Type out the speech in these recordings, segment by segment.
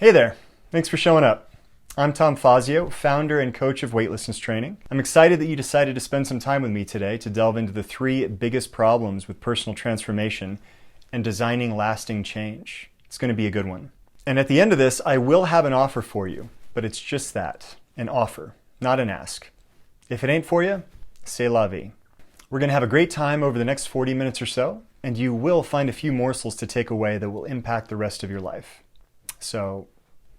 Hey there, thanks for showing up. I'm Tom Fazio, founder and coach of Weightlessness Training. I'm excited that you decided to spend some time with me today to delve into the three biggest problems with personal transformation and designing lasting change. It's going to be a good one. And at the end of this, I will have an offer for you, but it's just that, an offer, not an ask. If it ain't for you, c'est la vie. We're going to have a great time over the next 40 minutes or so, and you will find a few morsels to take away that will impact the rest of your life. So,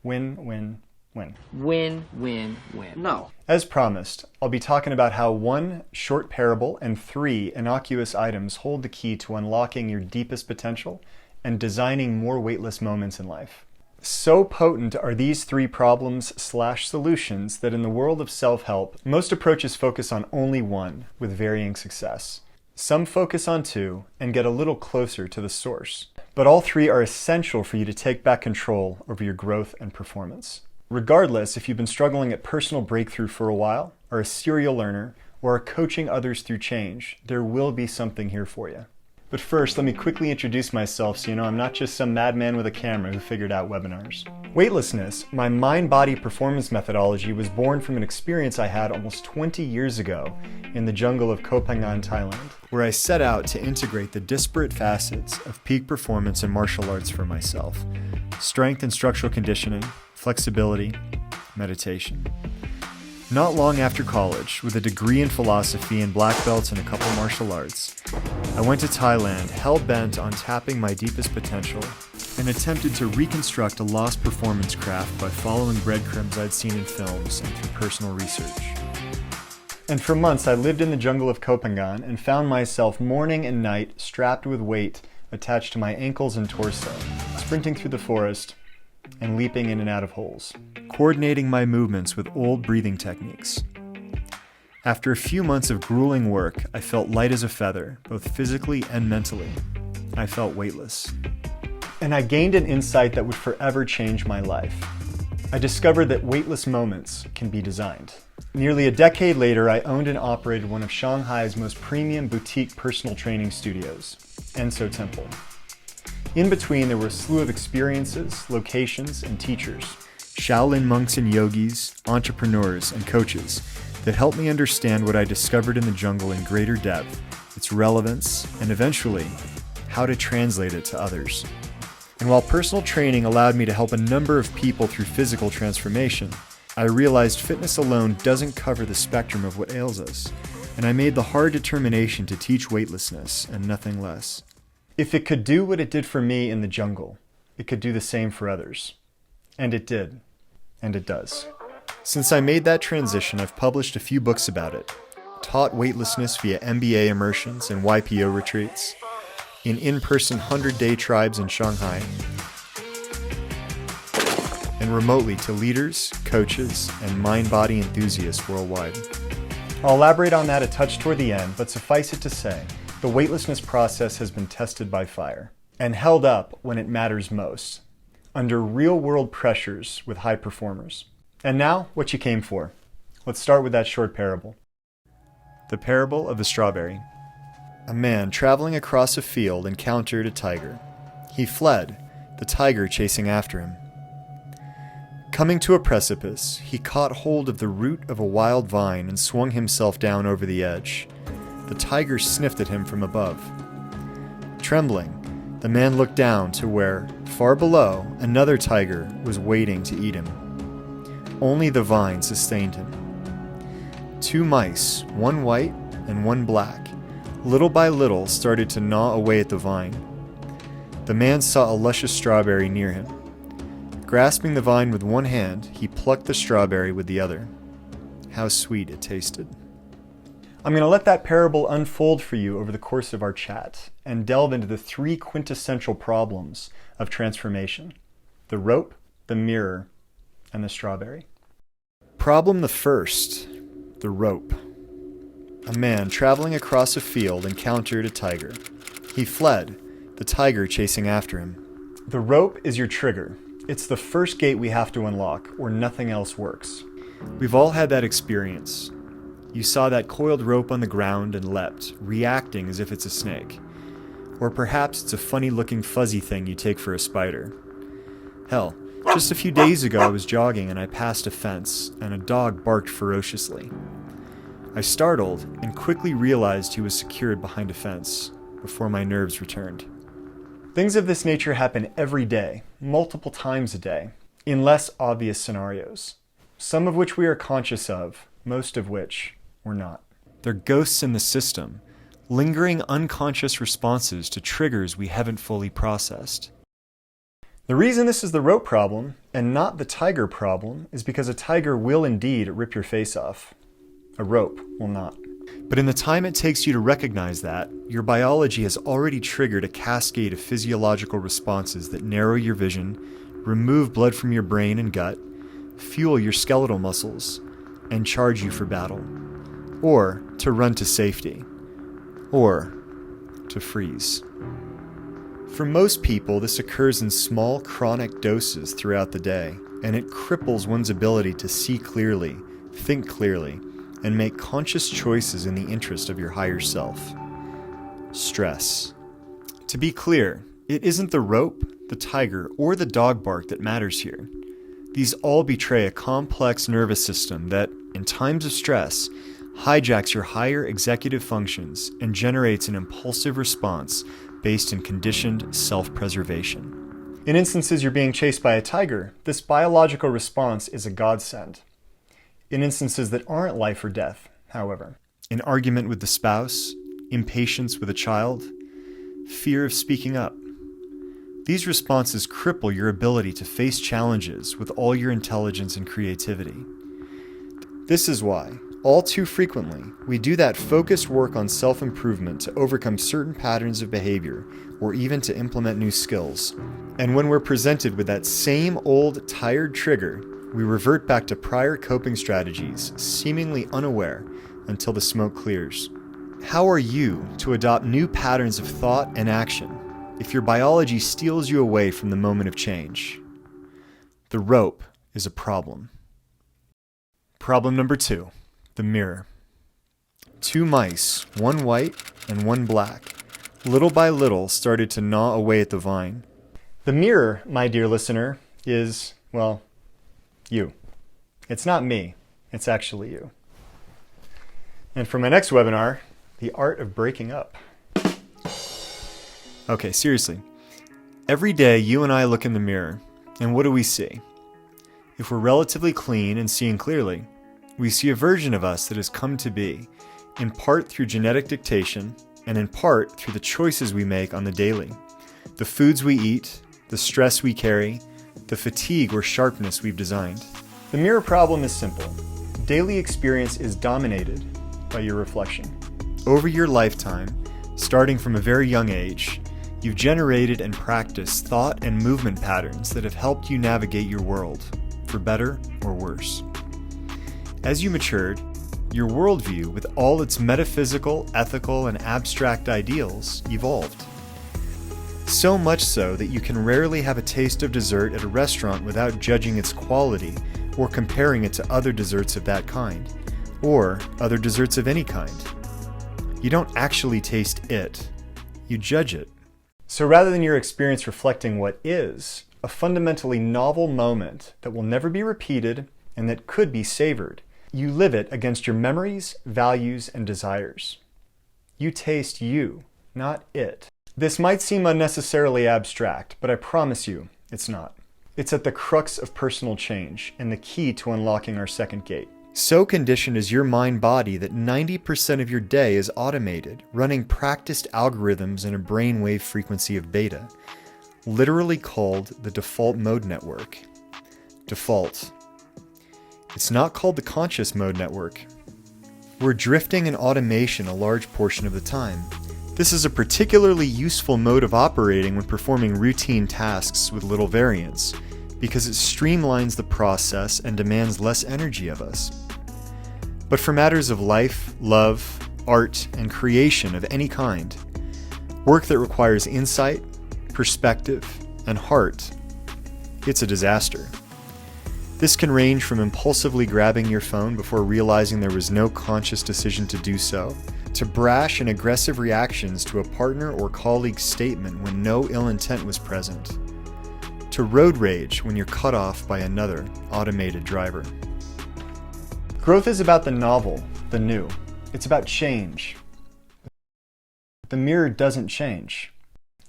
win, win, win. Win, win, win. No. As promised, I'll be talking about how one short parable and three innocuous items hold the key to unlocking your deepest potential and designing more weightless moments in life. So potent are these three problems/solutions that in the world of self-help, most approaches focus on only one with varying success. Some focus on two and get a little closer to the source. But all three are essential for you to take back control over your growth and performance. Regardless if you've been struggling at personal breakthrough for a while, are a serial learner, or are coaching others through change, there will be something here for you. But first, let me quickly introduce myself so you know I'm not just some madman with a camera who figured out webinars. Weightlessness, my mind-body performance methodology, was born from an experience I had almost 20 years ago in the jungle of Koh Phangan, Thailand, where I set out to integrate the disparate facets of peak performance and martial arts for myself: strength and structural conditioning, flexibility, meditation. Not long after college, with a degree in philosophy and black belts in a couple martial arts, I went to Thailand, hell-bent on tapping my deepest potential, and attempted to reconstruct a lost performance craft by following breadcrumbs I'd seen in films and through personal research. And for months I lived in the jungle of Koh Phangan and found myself morning and night strapped with weight attached to my ankles and torso, sprinting through the forest and leaping in and out of holes, coordinating my movements with old breathing techniques. After a few months of grueling work, I felt light as a feather, both physically and mentally. I felt weightless. And I gained an insight that would forever change my life. I discovered that weightless moments can be designed. Nearly a decade later, I owned and operated one of Shanghai's most premium boutique personal training studios, Enso Temple. In between, there were a slew of experiences, locations, and teachers, Shaolin monks and yogis, entrepreneurs, and coaches that helped me understand what I discovered in the jungle in greater depth, its relevance, and eventually, how to translate it to others. And while personal training allowed me to help a number of people through physical transformation, I realized fitness alone doesn't cover the spectrum of what ails us, and I made the hard determination to teach weightlessness and nothing less. If it could do what it did for me in the jungle, it could do the same for others. And it did. And it does. Since I made that transition, I've published a few books about it, taught weightlessness via MBA immersions and YPO retreats, in-person 100-day tribes in Shanghai, and remotely to leaders, coaches, and mind-body enthusiasts worldwide. I'll elaborate on that a touch toward the end, but suffice it to say, the weightlessness process has been tested by fire and held up when it matters most, under real-world pressures with high performers. And now, what you came for. Let's start with that short parable. The parable of the strawberry. A man traveling across a field encountered a tiger. He fled, the tiger chasing after him. Coming to a precipice, he caught hold of the root of a wild vine and swung himself down over the edge. The tiger sniffed at him from above. Trembling, the man looked down to where, far below, another tiger was waiting to eat him. Only the vine sustained him. Two mice, one white and one black, little by little started to gnaw away at the vine. The man saw a luscious strawberry near him. Grasping the vine with one hand, he plucked the strawberry with the other. How sweet it tasted. I'm going to let that parable unfold for you over the course of our chat and delve into the three quintessential problems of transformation: the rope, the mirror, and the strawberry. Problem the first, the rope. A man traveling across a field encountered a tiger. He fled, the tiger chasing after him. The rope is your trigger. It's the first gate we have to unlock, or nothing else works. We've all had that experience. You saw that coiled rope on the ground and leapt, reacting as if it's a snake. Or perhaps it's a funny-looking fuzzy thing you take for a spider. Hell, Just a few days ago I was jogging and I passed a fence and a dog barked ferociously. I startled and quickly realized he was secured behind a fence before my nerves returned. Things of this nature happen every day, multiple times a day, in less obvious scenarios, some of which we are conscious of, most of which we're not. They're ghosts in the system, lingering unconscious responses to triggers we haven't fully processed. The reason this is the rope problem and not the tiger problem is because a tiger will indeed rip your face off. A rope will not. But in the time it takes you to recognize that, your biology has already triggered a cascade of physiological responses that narrow your vision, remove blood from your brain and gut, fuel your skeletal muscles, and charge you for battle. Or to run to safety. Or to freeze. For most people, this occurs in small, chronic doses throughout the day, and it cripples one's ability to see clearly, think clearly, and make conscious choices in the interest of your higher self. Stress. To be clear, it isn't the rope, the tiger, or the dog bark that matters here. These all betray a complex nervous system that, in times of stress, hijacks your higher executive functions and generates an impulsive response based in conditioned self-preservation. In instances you're being chased by a tiger, this biological response is a godsend. In instances that aren't life or death, however, an argument with the spouse, impatience with a child, fear of speaking up, these responses cripple your ability to face challenges with all your intelligence and creativity. This is why, all too frequently, we do that focused work on self-improvement to overcome certain patterns of behavior or even to implement new skills. And when we're presented with that same old tired trigger, we revert back to prior coping strategies, seemingly unaware until the smoke clears. How are you to adopt new patterns of thought and action if your biology steals you away from the moment of change? The rope is a problem. Problem number 2. The mirror. 2 mice, one white and one black, little by little started to gnaw away at the vine. The mirror, my dear listener, is, well, you. It's not me, it's actually you. And for my next webinar, the art of breaking up. Okay, seriously. Every day you and I look in the mirror, and what do we see? If we're relatively clean and seeing clearly, we see a version of us that has come to be, in part through genetic dictation, and in part through the choices we make on the daily. The foods we eat, the stress we carry, the fatigue or sharpness we've designed. The mirror problem is simple. Daily experience is dominated by your reflection. Over your lifetime, starting from a very young age, you've generated and practiced thought and movement patterns that have helped you navigate your world, for better or worse. As you matured, your worldview, with all its metaphysical, ethical, and abstract ideals, evolved. So much so that you can rarely have a taste of dessert at a restaurant without judging its quality or comparing it to other desserts of that kind, or other desserts of any kind. You don't actually taste it, you judge it. So rather than your experience reflecting what is, a fundamentally novel moment that will never be repeated and that could be savored, you live it against your memories, values, and desires. You taste you, not it. This might seem unnecessarily abstract, but I promise you, it's not. It's at the crux of personal change and the key to unlocking our second gate. So conditioned is your mind-body that 90% of your day is automated, running practiced algorithms in a brainwave frequency of beta, literally called the default mode network. Default. It's not called the conscious mode network. We're drifting in automation a large portion of the time. This is a particularly useful mode of operating when performing routine tasks with little variance, because it streamlines the process and demands less energy of us. But for matters of life, love, art, and creation of any kind, work that requires insight, perspective, and heart, it's a disaster. This can range from impulsively grabbing your phone before realizing there was no conscious decision to do so, to brash and aggressive reactions to a partner or colleague's statement when no ill intent was present, to road rage when you're cut off by another automated driver. Growth is about the novel, the new. It's about change. The mirror doesn't change.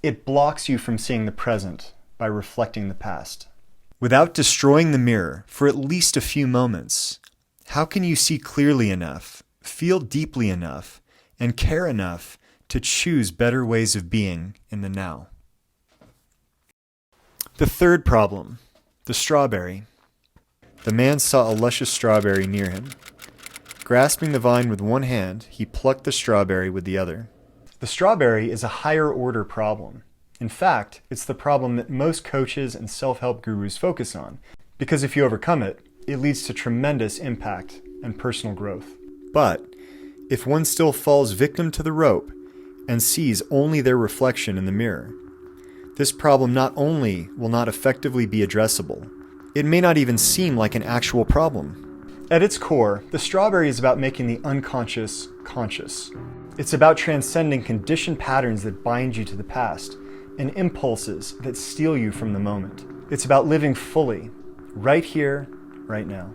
It blocks you from seeing the present by reflecting the past. Without destroying the mirror for at least a few moments, how can you see clearly enough, feel deeply enough, and care enough to choose better ways of being in the now? The third problem, the strawberry. The man saw a luscious strawberry near him. Grasping the vine with one hand, he plucked the strawberry with the other. The strawberry is a higher order problem. In fact, it's the problem that most coaches and self-help gurus focus on, because if you overcome it, it leads to tremendous impact and personal growth. But if one still falls victim to the rope and sees only their reflection in the mirror, this problem not only will not effectively be addressable, it may not even seem like an actual problem. At its core, the strawberry is about making the unconscious conscious. It's about transcending conditioned patterns that bind you to the past and impulses that steal you from the moment. It's about living fully, right here, right now.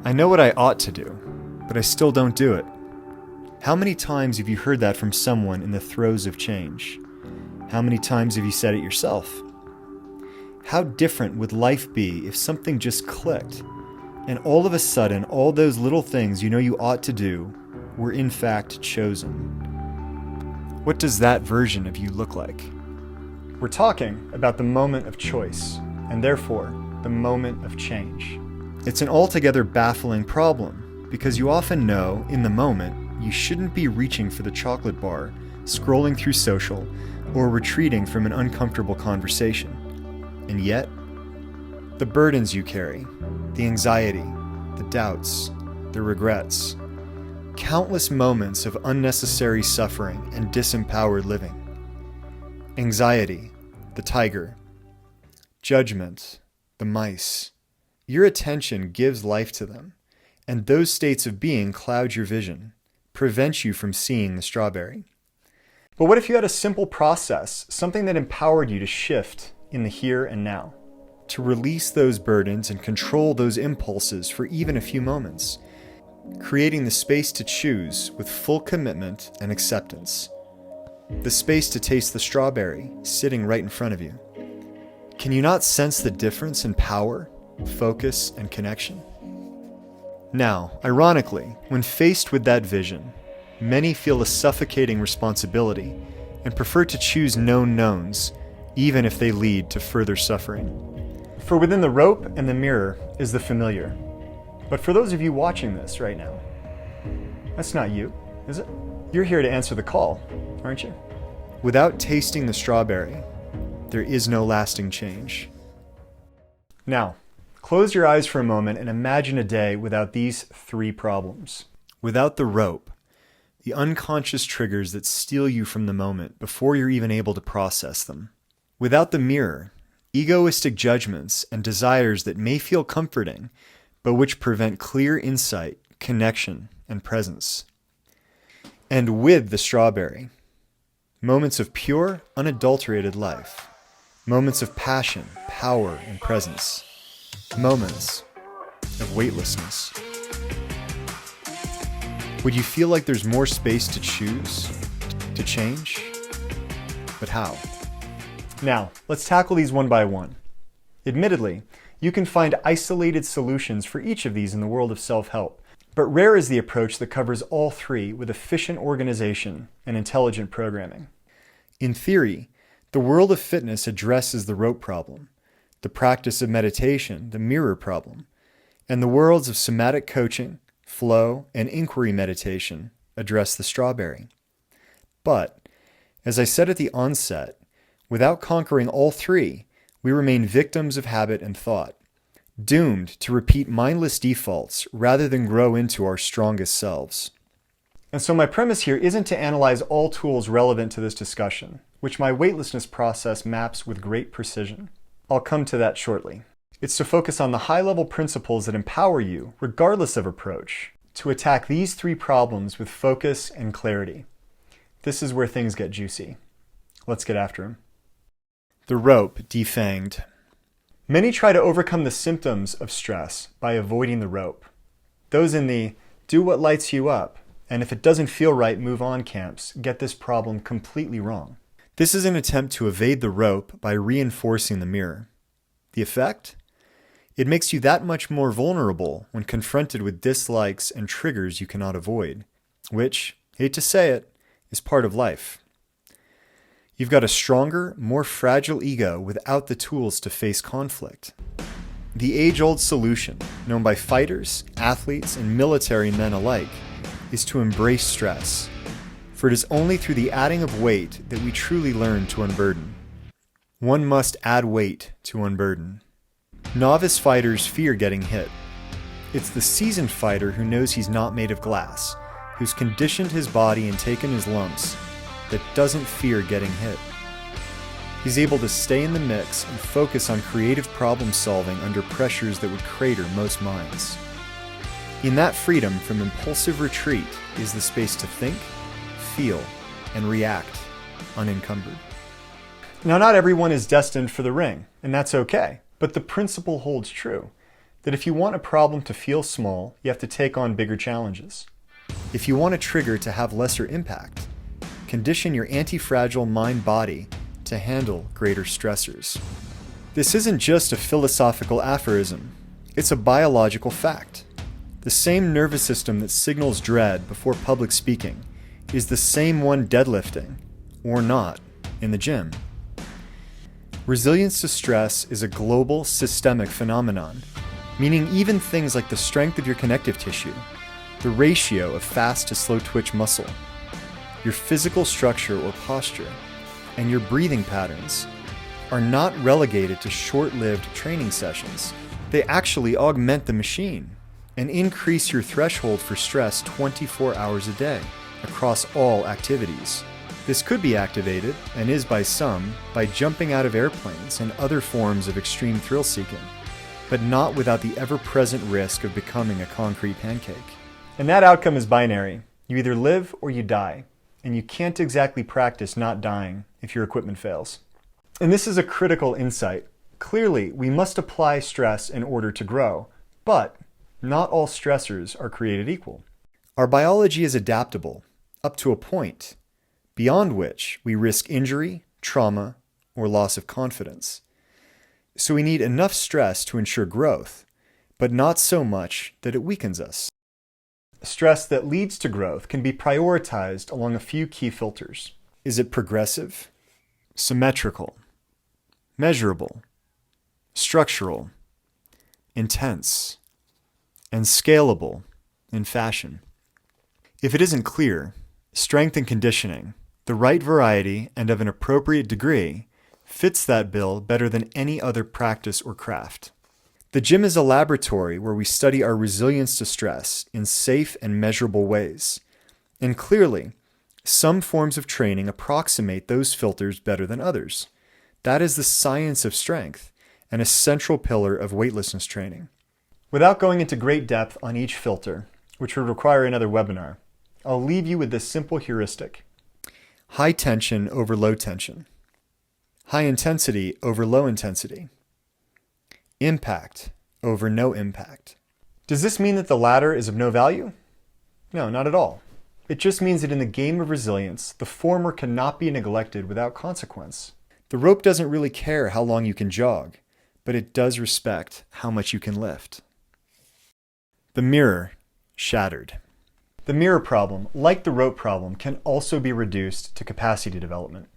I know what I ought to do, but I still don't do it. How many times have you heard that from someone in the throes of change? How many times have you said it yourself? How different would life be if something just clicked, and all of a sudden all those little things you know you ought to do were in fact chosen? What does that version of you look like? We're talking about the moment of choice, and therefore the moment of change. It's an altogether baffling problem, because you often know, in the moment, you shouldn't be reaching for the chocolate bar, scrolling through social, or retreating from an uncomfortable conversation. And yet, the burdens you carry, the anxiety, the doubts, the regrets, countless moments of unnecessary suffering and disempowered living. Anxiety, the tiger. Judgment, the mice. Your attention gives life to them, and those states of being cloud your vision, prevent you from seeing the strawberry. But what if you had a simple process, something that empowered you to shift in the here and now? To release those burdens and control those impulses for even a few moments, creating the space to choose with full commitment and acceptance. The space to taste the strawberry sitting right in front of you. Can you not sense the difference in power, focus, and connection? Now, ironically, when faced with that vision, many feel a suffocating responsibility and prefer to choose known knowns, even if they lead to further suffering. For within the rope and the mirror is the familiar. But for those of you watching this right now, that's not you, is it? You're here to answer the call, aren't you? Without tasting the strawberry, there is no lasting change. Now, close your eyes for a moment and imagine a day without these three problems. Without the rope, the unconscious triggers that steal you from the moment before you're even able to process them. Without the mirror, egoistic judgments and desires that may feel comforting, but which prevent clear insight, connection, and presence. And with the strawberry, moments of pure, unadulterated life, moments of passion, power, and presence, moments of weightlessness. Would you feel like there's more space to choose, to change? But how? Now, let's tackle these one by one. Admittedly, you can find isolated solutions for each of these in the world of self-help, but rare is the approach that covers all three with efficient organization and intelligent programming. In theory, the world of fitness addresses the rope problem, the practice of meditation, the mirror problem, and the worlds of somatic coaching, flow, and inquiry meditation address the strawberry. But, as I said at the onset, without conquering all three, we remain victims of habit and thought, doomed to repeat mindless defaults rather than grow into our strongest selves. And so my premise here isn't to analyze all tools relevant to this discussion, which my weightlessness process maps with great precision. I'll come to that shortly. It's to focus on the high-level principles that empower you, regardless of approach, to attack these three problems with focus and clarity. This is where things get juicy. Let's get after them. The rope defanged. Many try to overcome the symptoms of stress by avoiding the rope. Those in the do what lights you up, and if it doesn't feel right, move on camps get this problem completely wrong. This is an attempt to evade the rope by reinforcing the mirror. The effect? It makes you that much more vulnerable when confronted with dislikes and triggers you cannot avoid, which, hate to say it, is part of life. You've got a stronger, more fragile ego without the tools to face conflict. The age-old solution, known by fighters, athletes, and military men alike, is to embrace stress, for it is only through the adding of weight that we truly learn to unburden. One must add weight to unburden. Novice fighters fear getting hit. It's the seasoned fighter who knows he's not made of glass, who's conditioned his body and taken his lumps, that doesn't fear getting hit. He's able to stay in the mix and focus on creative problem solving under pressures that would crater most minds. In that freedom from impulsive retreat is the space to think, feel, and react unencumbered. Now, not everyone is destined for the ring, and that's okay, but the principle holds true, that if you want a problem to feel small, you have to take on bigger challenges. If you want a trigger to have lesser impact, condition your anti-fragile mind-body to handle greater stressors. This isn't just a philosophical aphorism, it's a biological fact. The same nervous system that signals dread before public speaking is the same one deadlifting, or not, in the gym. Resilience to stress is a global, systemic phenomenon, meaning even things like the strength of your connective tissue, the ratio of fast to slow twitch muscle, your physical structure or posture, and your breathing patterns are not relegated to short-lived training sessions. They actually augment the machine and increase your threshold for stress 24 hours a day across all activities. This could be activated, and is by some, by jumping out of airplanes and other forms of extreme thrill-seeking, but not without the ever-present risk of becoming a concrete pancake. And that outcome is binary. You either live or you die, and you can't exactly practice not dying if your equipment fails. And this is a critical insight. Clearly, we must apply stress in order to grow, but not all stressors are created equal. Our biology is adaptable, up to a point, beyond which we risk injury, trauma, or loss of confidence. So we need enough stress to ensure growth, but not so much that it weakens us. Stress that leads to growth can be prioritized along a few key filters. Is it progressive, symmetrical, measurable, structural, intense, and scalable in fashion? If it isn't clear, strength and conditioning, the right variety and of an appropriate degree, fits that bill better than any other practice or craft. The gym is a laboratory where we study our resilience to stress in safe and measurable ways. And clearly, some forms of training approximate those filters better than others. That is the science of strength and a central pillar of weightlessness training. Without going into great depth on each filter, which would require another webinar, I'll leave you with this simple heuristic. High tension over low tension. High intensity over low intensity. Impact over no impact. Does this mean that the latter is of no value? No, not at all. It just means that in the game of resilience, the former cannot be neglected without consequence. The rope doesn't really care how long you can jog, but it does respect how much you can lift. The mirror shattered. The mirror problem, like the rope problem, can also be reduced to capacity development.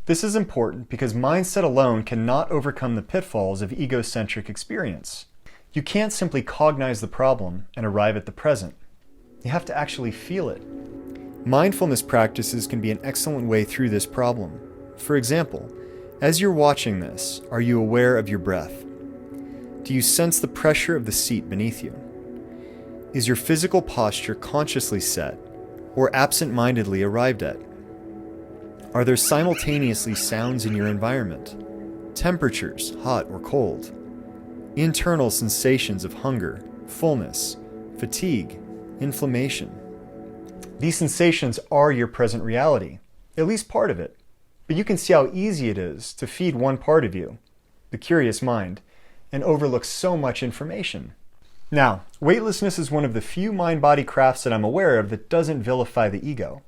This is important because mindset alone cannot overcome the pitfalls of egocentric experience. You can't simply cognize the problem and arrive at the present. You have to actually feel it. Mindfulness practices can be an excellent way through this problem. For example, as you're watching this, are you aware of your breath? Do you sense the pressure of the seat beneath you? Is your physical posture consciously set or absent-mindedly arrived at? Are there simultaneously sounds in your environment? Temperatures, hot or cold? Internal sensations of hunger, fullness, fatigue, inflammation. These sensations are your present reality, at least part of it. But you can see how easy it is to feed one part of you, the curious mind, and overlook so much information. Now, weightlessness is one of the few mind-body crafts that I'm aware of that doesn't vilify the ego.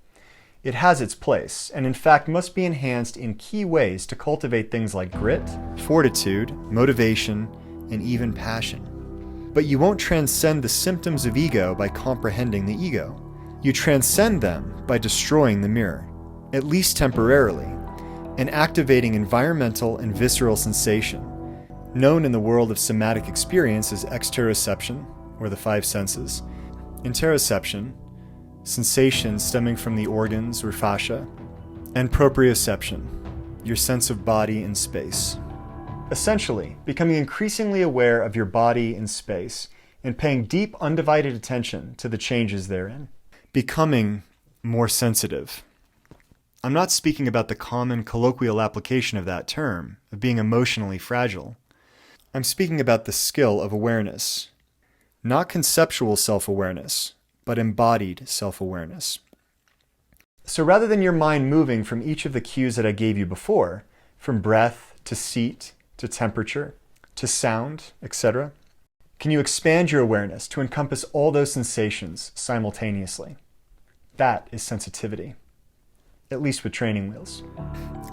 It has its place, and in fact must be enhanced in key ways to cultivate things like grit, fortitude, motivation, and even passion. But you won't transcend the symptoms of ego by comprehending the ego. You transcend them by destroying the mirror, at least temporarily, and activating environmental and visceral sensation, known in the world of somatic experience as exteroception, or the five senses, interoception, sensations stemming from the organs or fascia, and proprioception, your sense of body in space. Essentially, becoming increasingly aware of your body in space and paying deep, undivided attention to the changes therein. Becoming more sensitive. I'm not speaking about the common colloquial application of that term, of being emotionally fragile. I'm speaking about the skill of awareness. Not conceptual self-awareness, but embodied self-awareness. So rather than your mind moving from each of the cues that I gave you before, from breath to seat to temperature to sound, etc., can you expand your awareness to encompass all those sensations simultaneously? That is sensitivity, at least with training wheels.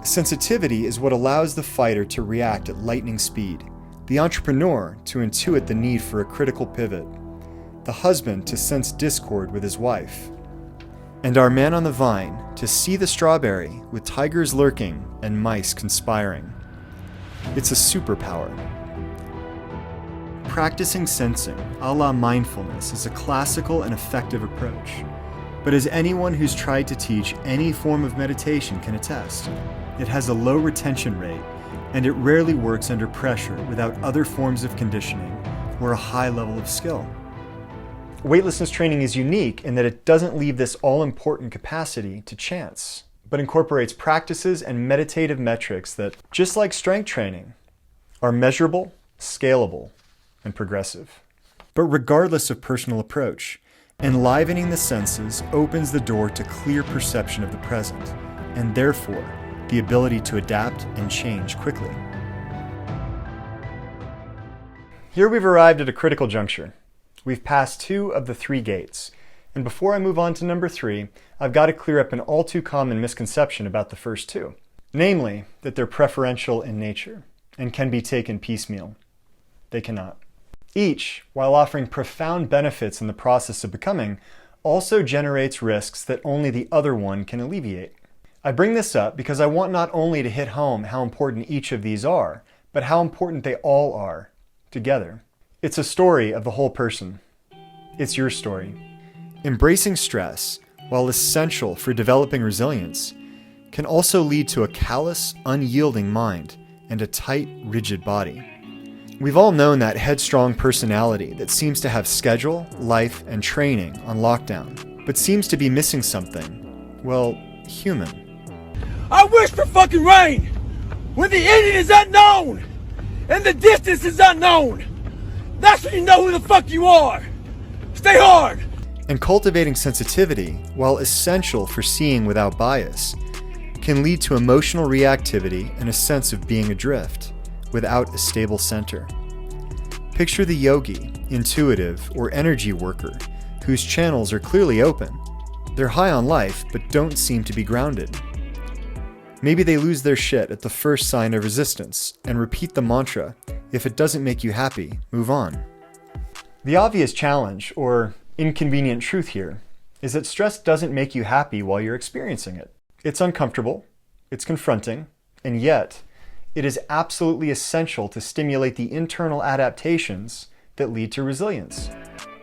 Sensitivity is what allows the fighter to react at lightning speed, the entrepreneur to intuit the need for a critical pivot, the husband to sense discord with his wife, and our man on the vine to see the strawberry with tigers lurking and mice conspiring. It's a superpower. Practicing sensing, a la mindfulness, is a classical and effective approach. But as anyone who's tried to teach any form of meditation can attest, it has a low retention rate, and it rarely works under pressure without other forms of conditioning or a high level of skill. Weightlessness training is unique in that it doesn't leave this all-important capacity to chance, but incorporates practices and meditative metrics that, just like strength training, are measurable, scalable, and progressive. But regardless of personal approach, enlivening the senses opens the door to clear perception of the present, and therefore, the ability to adapt and change quickly. Here we've arrived at a critical juncture. We've passed 2 of the 3 gates, and before I move on to number 3, I've got to clear up an all too common misconception about the first 2, namely that they're preferential in nature and can be taken piecemeal. They cannot. Each, while offering profound benefits in the process of becoming, also generates risks that only the other one can alleviate. I bring this up because I want not only to hit home how important each of these are, but how important they all are together. It's a story of the whole person. It's your story. Embracing stress, while essential for developing resilience, can also lead to a callous, unyielding mind and a tight, rigid body. We've all known that headstrong personality that seems to have schedule, life, and training on lockdown, but seems to be missing something, well, human. I wish for fucking rain when the ending is unknown and the distance is unknown. That's when you know who the fuck you are. Stay hard. And cultivating sensitivity, while essential for seeing without bias, can lead to emotional reactivity and a sense of being adrift, without a stable center. Picture the yogi, intuitive, or energy worker whose channels are clearly open. They're high on life, but don't seem to be grounded. Maybe they lose their shit at the first sign of resistance and repeat the mantra, if it doesn't make you happy, move on. The obvious challenge, or inconvenient truth here, is that stress doesn't make you happy while you're experiencing it. It's uncomfortable, it's confronting, and yet, it is absolutely essential to stimulate the internal adaptations that lead to resilience.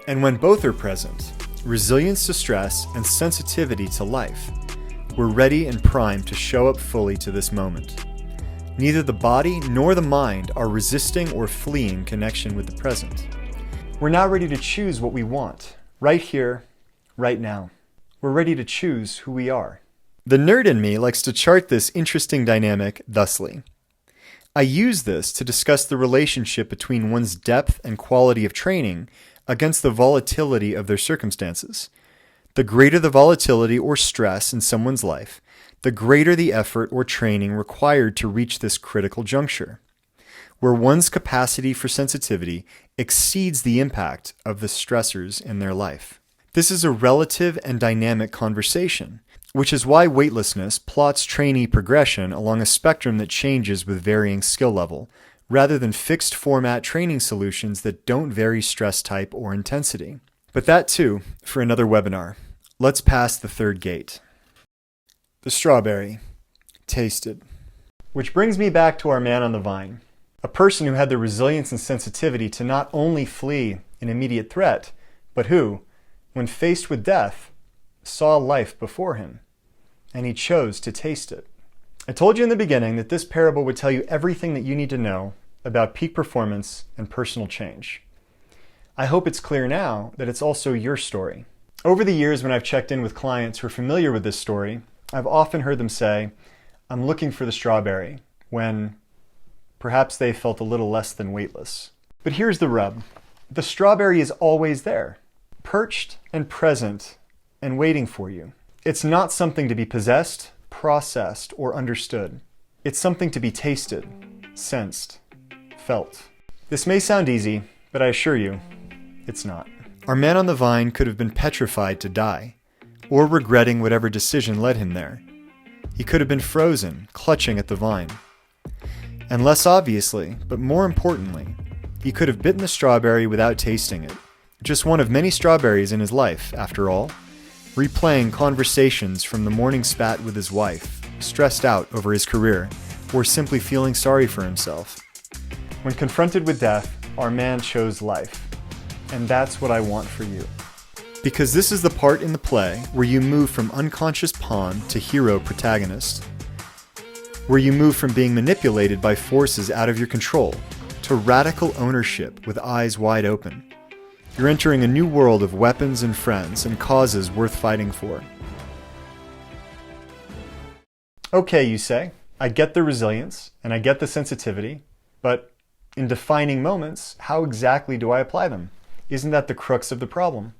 And when both are present, resilience to stress and sensitivity to life, we're ready and primed to show up fully to this moment. Neither the body nor the mind are resisting or fleeing connection with the present. We're now ready to choose what we want, right here, right now. We're ready to choose who we are. The nerd in me likes to chart this interesting dynamic thusly. I use this to discuss the relationship between one's depth and quality of training against the volatility of their circumstances. The greater the volatility or stress in someone's life, the greater the effort or training required to reach this critical juncture. where one's capacity for sensitivity exceeds the impact of the stressors in their life. This is a relative and dynamic conversation, which is why weightlessness plots trainee progression along a spectrum that changes with varying skill level, rather than fixed format training solutions that don't vary stress type or intensity. But that too, for another webinar. Let's pass the third gate. The strawberry. Tasted. Which brings me back to our man on the vine. A person who had the resilience and sensitivity to not only flee an immediate threat, but who, when faced with death, saw life before him, and he chose to taste it. I told you in the beginning that this parable would tell you everything that you need to know about peak performance and personal change. I hope it's clear now that it's also your story. Over the years when I've checked in with clients who are familiar with this story, I've often heard them say, "I'm looking for the strawberry," when perhaps they felt a little less than weightless. But here's the rub. The strawberry is always there, perched and present and waiting for you. It's not something to be possessed, processed, or understood. It's something to be tasted, sensed, felt. This may sound easy, but I assure you, it's not. Our man on the vine could have been petrified to die, or regretting whatever decision led him there. He could have been frozen, clutching at the vine. And less obviously, but more importantly, he could have bitten the strawberry without tasting it. Just one of many strawberries in his life, after all, replaying conversations from the morning spat with his wife, stressed out over his career, or simply feeling sorry for himself. When confronted with death, our man chose life. And that's what I want for you. Because this is the part in the play where you move from unconscious pawn to hero protagonist. Where you move from being manipulated by forces out of your control to radical ownership with eyes wide open. You're entering a new world of weapons and friends and causes worth fighting for. Okay, you say, I get the resilience and I get the sensitivity, but in defining moments, how exactly do I apply them? Isn't that the crux of the problem?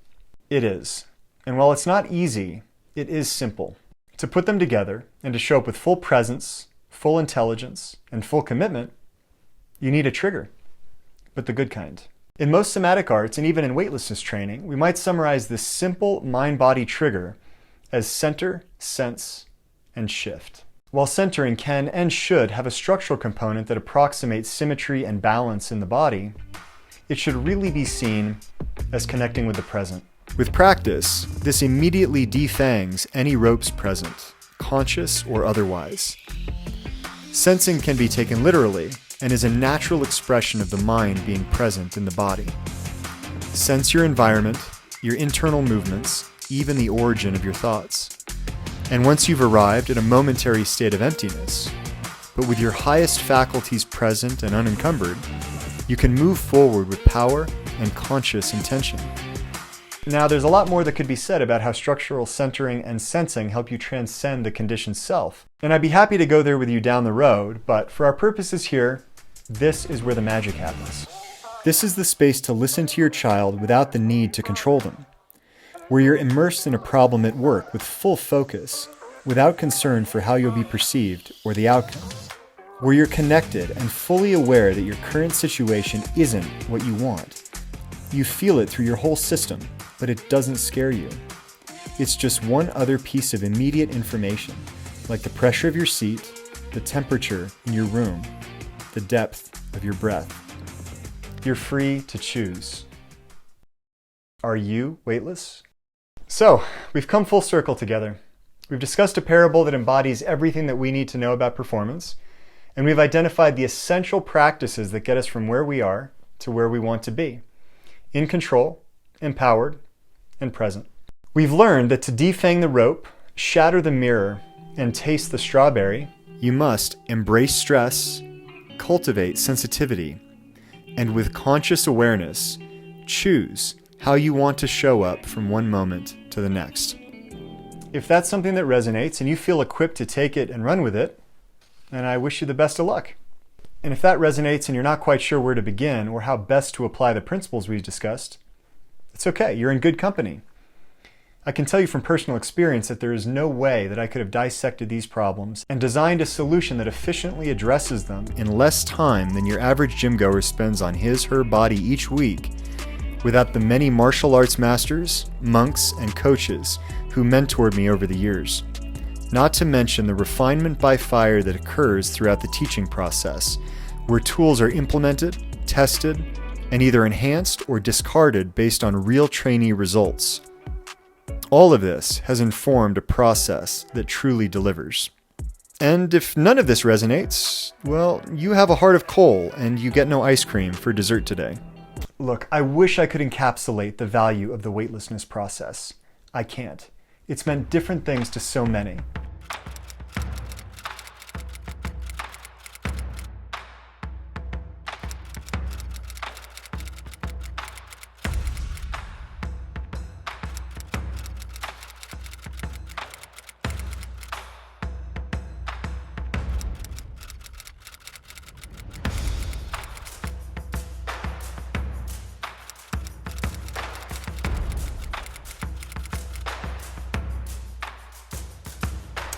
It is. And while it's not easy, it is simple. To put them together and to show up with full presence, full intelligence, and full commitment, you need a trigger, but the good kind. In most somatic arts, and even in weightlessness training, we might summarize this simple mind-body trigger as center, sense, and shift. While centering can and should have a structural component that approximates symmetry and balance in the body, it should really be seen as connecting with the present. With practice, this immediately defangs any ropes present, conscious or otherwise. Sensing can be taken literally and is a natural expression of the mind being present in the body. Sense your environment, your internal movements, even the origin of your thoughts. And once you've arrived at a momentary state of emptiness, but with your highest faculties present and unencumbered, you can move forward with power and conscious intention. Now, there's a lot more that could be said about how structural centering and sensing help you transcend the conditioned self. And I'd be happy to go there with you down the road, but for our purposes here, this is where the magic happens. This is the space to listen to your child without the need to control them, where you're immersed in a problem at work with full focus, without concern for how you'll be perceived or the outcome, where you're connected and fully aware that your current situation isn't what you want. You feel it through your whole system, but it doesn't scare you. It's just one other piece of immediate information, like the pressure of your seat, the temperature in your room, the depth of your breath. You're free to choose. Are you weightless? So, we've come full circle together. We've discussed a parable that embodies everything that we need to know about performance, and we've identified the essential practices that get us from where we are to where we want to be, in control, empowered, and present. We've learned that to defang the rope, shatter the mirror, and taste the strawberry, you must embrace stress, cultivate sensitivity, and with conscious awareness, choose how you want to show up from one moment to the next. If that's something that resonates and you feel equipped to take it and run with it, then I wish you the best of luck. And if that resonates and you're not quite sure where to begin or how best to apply the principles we've discussed, it's okay, you're in good company. I can tell you from personal experience that there is no way that I could have dissected these problems and designed a solution that efficiently addresses them in less time than your average gym goer spends on his/her body each week without the many martial arts masters, monks, and coaches who mentored me over the years. Not to mention the refinement by fire that occurs throughout the teaching process, where tools are implemented, tested, and either enhanced or discarded based on real trainee results. All of this has informed a process that truly delivers. And if none of this resonates, well, you have a heart of coal and you get no ice cream for dessert today. Look, I wish I could encapsulate the value of the weightlessness process. I can't. It's meant different things to so many.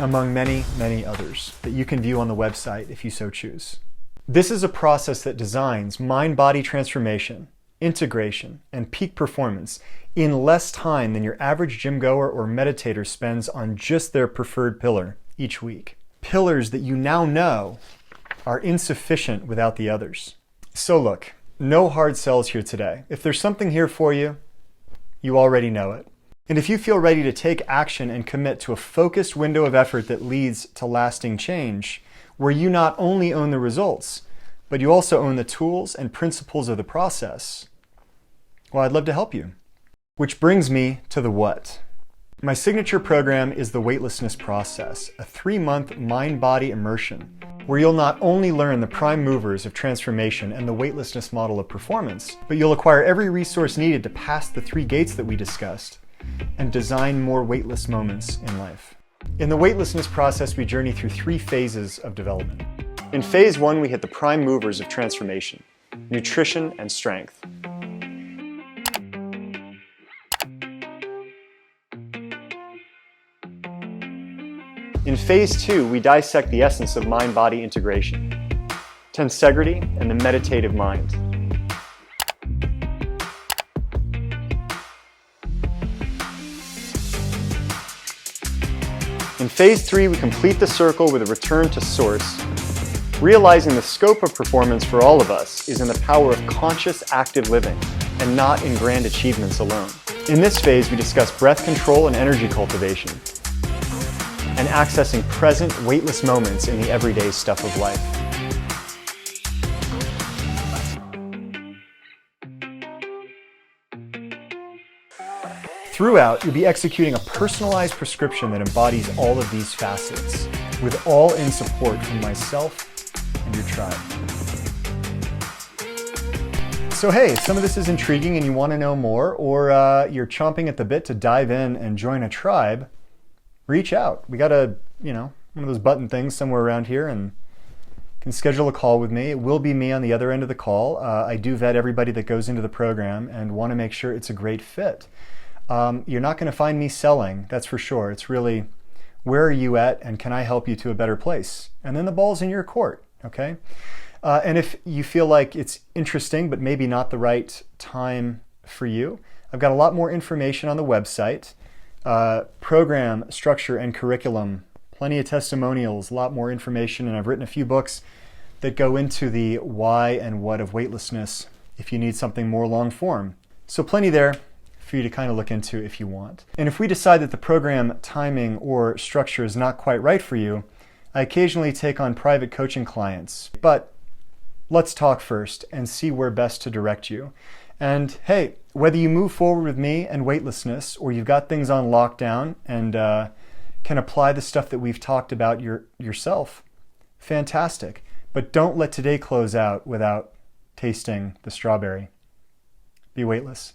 Among many, many others that you can view on the website if you so choose. This is a process that designs mind-body transformation, integration, and peak performance in less time than your average gym goer or meditator spends on just their preferred pillar each week. Pillars that you now know are insufficient without the others. So look, no hard sells here today. If there's something here for you, you already know it. And if you feel ready to take action and commit to a focused window of effort that leads to lasting change, where you not only own the results, but you also own the tools and principles of the process, well, I'd love to help you. Which brings me to the what. My signature program is the Weightlessness process, a 3-month mind-body immersion, where you'll not only learn the prime movers of transformation and the weightlessness model of performance, but you'll acquire every resource needed to pass the 3 gates that we discussed and design more weightless moments in life. In the weightlessness process, we journey through 3 phases of development. In phase 1, we hit the prime movers of transformation, nutrition and strength. In phase 2, we dissect the essence of mind-body integration, tensegrity and the meditative mind. In phase 3, we complete the circle with a return to source, realizing the scope of performance for all of us is in the power of conscious, active living, and not in grand achievements alone. In this phase, we discuss breath control and energy cultivation, and accessing present, weightless moments in the everyday stuff of life. Throughout, you'll be executing a personalized prescription that embodies all of these facets, with all in support from myself and your tribe. So hey, if some of this is intriguing and you want to know more, or you're chomping at the bit to dive in and join a tribe, reach out. We got one of those button things somewhere around here, and you can schedule a call with me. It will be me on the other end of the call. I do vet everybody that goes into the program and want to make sure it's a great fit. You're not going to find me selling, that's for sure. It's really, where are you at and can I help you to a better place? And then the ball's in your court, okay? And if you feel like it's interesting but maybe not the right time for you, I've got a lot more information on the website. Program, structure, and curriculum, plenty of testimonials, a lot more information, and I've written a few books that go into the why and what of weightlessness if you need something more long form. So plenty there for you to kind of look into if you want. And if we decide that the program timing or structure is not quite right for you, I occasionally take on private coaching clients. But let's talk first and see where best to direct you. And hey, whether you move forward with me and weightlessness, or you've got things on lockdown and can apply the stuff that we've talked about yourself, fantastic. But don't let today close out without tasting the strawberry. Be weightless.